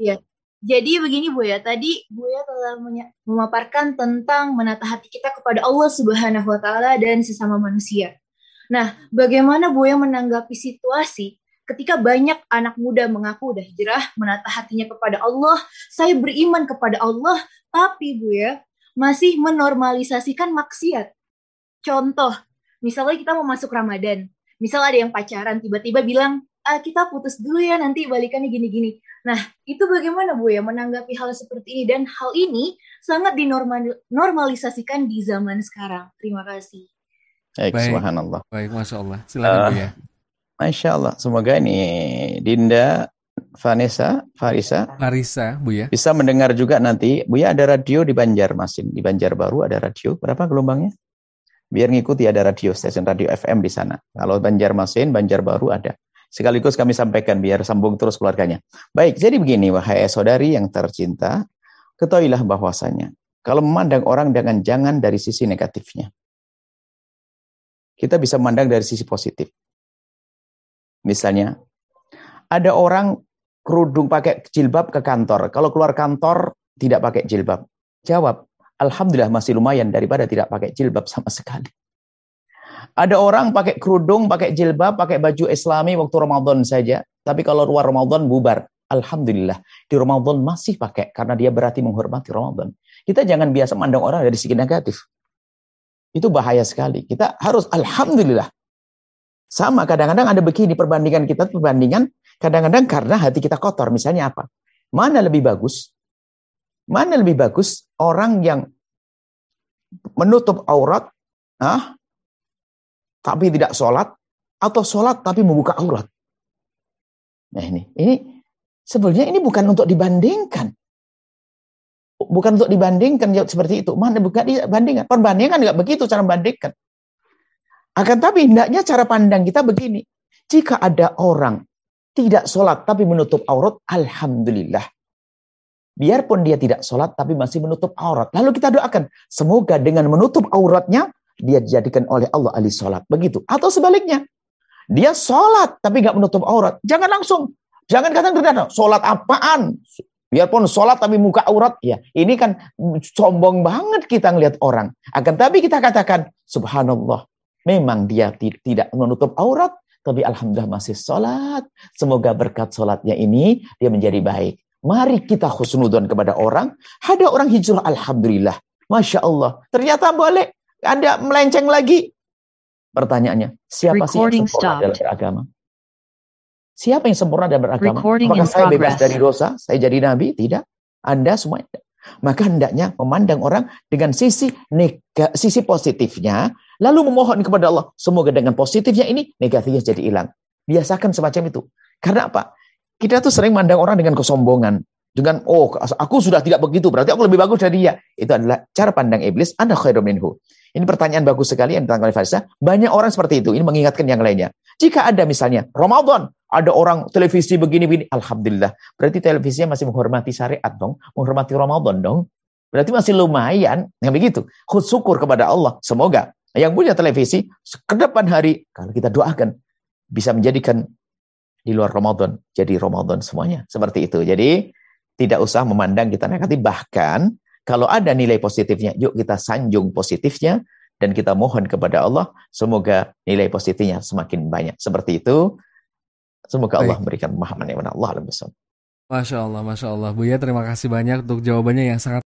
Iya. Jadi begini Bu ya, tadi Bu ya telah memaparkan tentang menata hati kita kepada Allah Subhanahu wa taala dan sesama manusia. Nah, bagaimana Bu ya menanggapi situasi ketika banyak anak muda mengaku udah hijrah, menata hatinya kepada Allah, saya beriman kepada Allah, tapi Bu ya masih menormalisasikan maksiat. Contoh, misalnya kita mau masuk Ramadan, misal ada yang pacaran tiba-tiba bilang, kita putus dulu ya nanti balikannya gini-gini. Nah, itu bagaimana Bu ya menanggapi hal seperti ini dan hal ini sangat dinormalisasikan di zaman sekarang. Terima kasih. Baik, Baik, subhanallah. baik, Masya Allah. Silakan Eh, Buya. Masya Allah. Semoga ini Dinda, Vanessa, Farisa Marisa, Buya. bisa mendengar juga nanti. Buya ada radio di Banjarmasin, di Banjarbaru ada radio. Berapa gelombangnya? Biar ngikuti ada radio, stasiun radio FM di sana. Kalau Banjarmasin, Banjarbaru ada. Sekaligus kami sampaikan biar sambung terus keluarganya. Baik, jadi begini wahai saudari yang tercinta, ketahuilah bahwasanya kalau memandang orang jangan dari sisi negatifnya. Kita bisa memandang dari sisi positif. Misalnya, ada orang kerudung pakai jilbab ke kantor. Kalau keluar kantor tidak pakai jilbab. Jawab, alhamdulillah masih lumayan daripada tidak pakai jilbab sama sekali. Ada orang pakai kerudung, pakai jilbab, pakai baju islami waktu Ramadan saja. Tapi kalau luar Ramadan bubar. Alhamdulillah, di Ramadan masih pakai karena dia berarti menghormati Ramadan. Kita jangan biasa memandang orang dari segi negatif. Itu bahaya sekali. Kita harus alhamdulillah. Sama kadang-kadang ada begini perbandingan kadang-kadang karena hati kita kotor. Misalnya apa? Mana lebih bagus? Mana lebih bagus orang yang menutup aurat, tapi tidak sholat, atau sholat tapi membuka aurat? Nah ini sebenarnya ini bukan untuk dibandingkan. Bukan untuk dibandingkan seperti itu. Mana bukan dibandingkan. Perbandingan nggak begitu cara membandingkan. Akan tapi hendaknya cara pandang kita begini. Jika ada orang tidak sholat tapi menutup aurat, alhamdulillah. Biarpun dia tidak sholat tapi masih menutup aurat. Lalu kita doakan, semoga dengan menutup auratnya, dia dijadikan oleh Allah ahli sholat. Begitu. Atau sebaliknya, dia sholat tapi nggak menutup aurat. Jangan langsung. Jangan katakan, sholat apaan? Biarpun sholat tapi muka aurat. Ya, ini kan sombong banget kita ngelihat orang. Akan tapi kita katakan, subhanallah. Memang dia tidak menutup aurat, tapi alhamdulillah masih sholat. Semoga berkat sholatnya ini, dia menjadi baik. Mari kita husnudzon kepada orang. Ada orang hijrah, alhamdulillah. Masya Allah. Ternyata boleh. Ada melenceng lagi. Pertanyaannya, siapa sih yang sempurna dalam beragama? Siapa yang sempurna dalam beragama? Apakah saya bebas dari dosa? Saya jadi nabi? Tidak. Anda semua tidak. Maka hendaknya memandang orang dengan sisi positifnya, lalu memohon kepada Allah, semoga dengan positifnya ini, negatifnya jadi hilang. Biasakan semacam itu. Karena apa? Kita tuh sering mandang orang dengan kesombongan. Dengan, aku sudah tidak begitu, berarti aku lebih bagus dari dia. Itu adalah cara pandang iblis, ana khairum minhu. Ini pertanyaan bagus sekali yang ditanya oleh Farisa. Banyak orang seperti itu. Ini mengingatkan yang lainnya. Jika ada misalnya, Ramadan, ada orang televisi begini-begini, alhamdulillah. Berarti televisinya masih menghormati syariat dong, menghormati Ramadan dong. Berarti masih lumayan, yang begitu. Syukur kepada Allah. Semoga yang punya televisi ke depan hari, kalau kita doakan, bisa menjadikan di luar Ramadan, jadi Ramadan semuanya. Seperti itu. Jadi tidak usah memandang kita negatif. Bahkan kalau ada nilai positifnya, yuk kita sanjung positifnya dan kita mohon kepada Allah, semoga nilai positifnya semakin banyak. Seperti itu. Semoga Allah Baik. memberikan pemahaman yang benar. Allah alam bersama. Masya Allah, Masya Allah. Buya, terima kasih banyak untuk jawabannya yang sangat